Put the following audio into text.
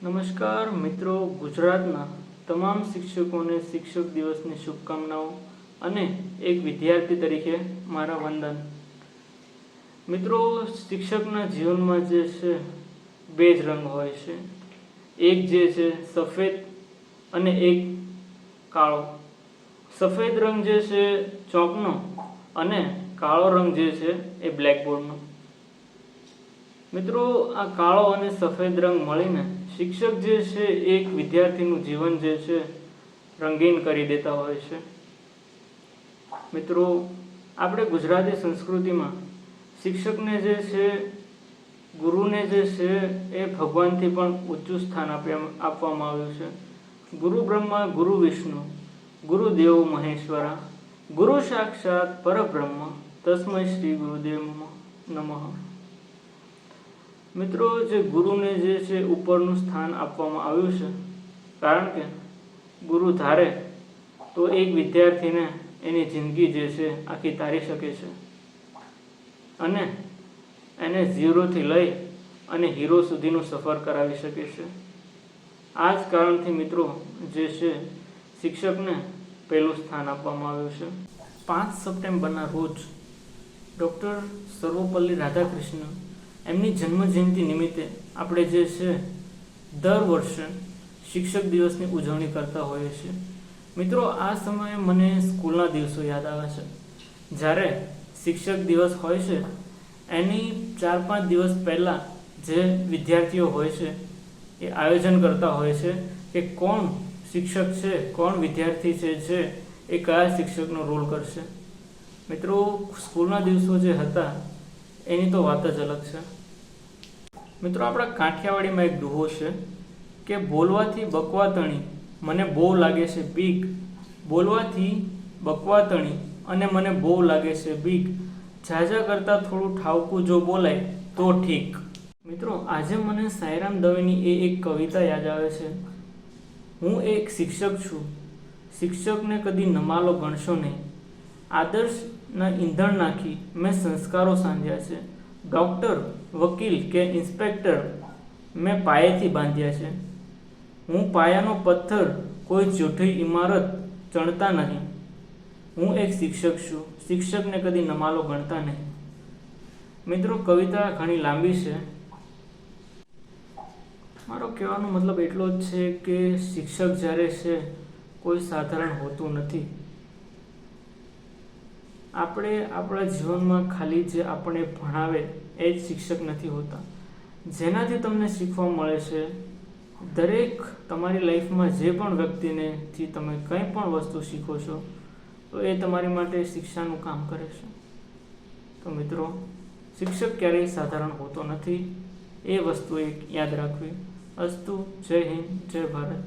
નમસ્કાર મિત્રો, ગુજરાતના તમામ શિક્ષકોને શિક્ષક દિવસની શુભકામનાઓ અને એક વિદ્યાર્થી તરીકે મારા વંદન. મિત્રો, શિક્ષકના જીવનમાં જે છે બે જ રંગ હોય છે, એક જે છે સફેદ અને એક કાળો. સફેદ રંગ જે છે ચોકનો અને કાળો રંગ જે છે એ બ્લેકબોર્ડનો. મિત્રો, આ કાળો અને સફેદ રંગ મળીને શિક્ષક જે છે એક વિદ્યાર્થીનું જીવન જે છે રંગીન કરી દેતા હોય છે. મિત્રો, આપણે ગુજરાતી સંસ્કૃતિમાં શિક્ષકને જે છે, ગુરુને જે છે એ ભગવાનથી પણ ઊંચું સ્થાન આપવામાં આવ્યું છે. ગુરુ બ્રહ્મા ગુરુ વિષ્ણુ ગુરુદેવ મહેશ્વરા ગુરુ સાક્ષાત પરબ્રહ્મ તસ્મૈ શ્રી ગુરુદેવ નમઃ. મિત્રો, જે ગુરુને જે છે ઉપરનું સ્થાન આપવામાં આવ્યું છે, કારણ કે ગુરુ ધારે તો એક વિદ્યાર્થીને એની જિંદગી જે છે આખી તારી શકે છે અને એને ઝીરોથી લઈ અને હીરો સુધીનો સફર કરાવી શકે છે. આ જ કારણથી મિત્રો જે છે શિક્ષકને પહેલું સ્થાન આપવામાં આવ્યું છે. 5 સપ્ટેમ્બરના રોજ ડૉક્ટર સર્વપલ્લી રાધાકૃષ્ણ એમની જન્મજયંતિ નિમિત્તે આપણે જે છે દર વર્ષે શિક્ષક દિવસની ઉજવણી કરતા હોઈએ છીએ. મિત્રો, આ સમયે મને સ્કૂલના દિવસો યાદ આવે છે. જ્યારે શિક્ષક દિવસ હોય છે એની 4-5 દિવસ પહેલાં જે વિદ્યાર્થીઓ હોય છે એ આયોજન કરતા હોય છે કે કોણ શિક્ષક છે, કોણ વિદ્યાર્થી છે એ કયા શિક્ષકનો રોલ કરશે. મિત્રો, સ્કૂલના દિવસો જે હતા એની તો વાત જ અલગ છે. મિત્રો, આપણા કાઠિયાવાડીમાં એક દુહો છે કે બોલવાથી બકવા તણી મને બહુ લાગે છે બીક, બોલવાથી બકવા તણી અને મને બહુ લાગે છે બીક, ઝાઝા કરતાં થોડું ઠાવકું જો બોલાય તો ઠીક. મિત્રો, આજે મને સાંઈરામ દવેની એ એક કવિતા યાદ આવે છે. હું એક શિક્ષક છું, શિક્ષકને કદી નમાલો ગણશો નહીં, આદર્શના ઈંધણ નાખી મેં સંસ્કારો સાંધ્યા છે, ડૉક્ટર, વકીલ કે ઇન્સ્પેક્ટર મેં પાયેથી બાંધ્યા છે. હું પાયાનો પથ્થર, કોઈ જૂઠી ઇમારત ચણતા નહીં. હું એક શિક્ષક છું, શિક્ષકને કદી નમાલો ગણતા નહીં. મિત્રો, કવિતા ઘણી લાંબી છે. મારો કહેવાનો મતલબ એટલો જ છે કે શિક્ષક જ્યારે છે કોઈ સાધારણ હોતું નથી. આપણે આપણા જીવનમાં ખાલી જે આપણે ભણાવે એ જ શિક્ષક નથી હોતા. જેનાથી તમને શીખવા મળે છે, દરેક તમારી લાઈફમાં જે પણ વ્યક્તિનેથી તમે કંઈ પણ વસ્તુ શીખો છો તો એ તમારી માટે શિક્ષાનું કામ કરે છે. તો મિત્રો, શિક્ષક ક્યારેય સાધારણ હોતો નથી, એ વસ્તુ એક યાદ રાખવી. અસ્તુ. જય હિન્દ, જય ભારત.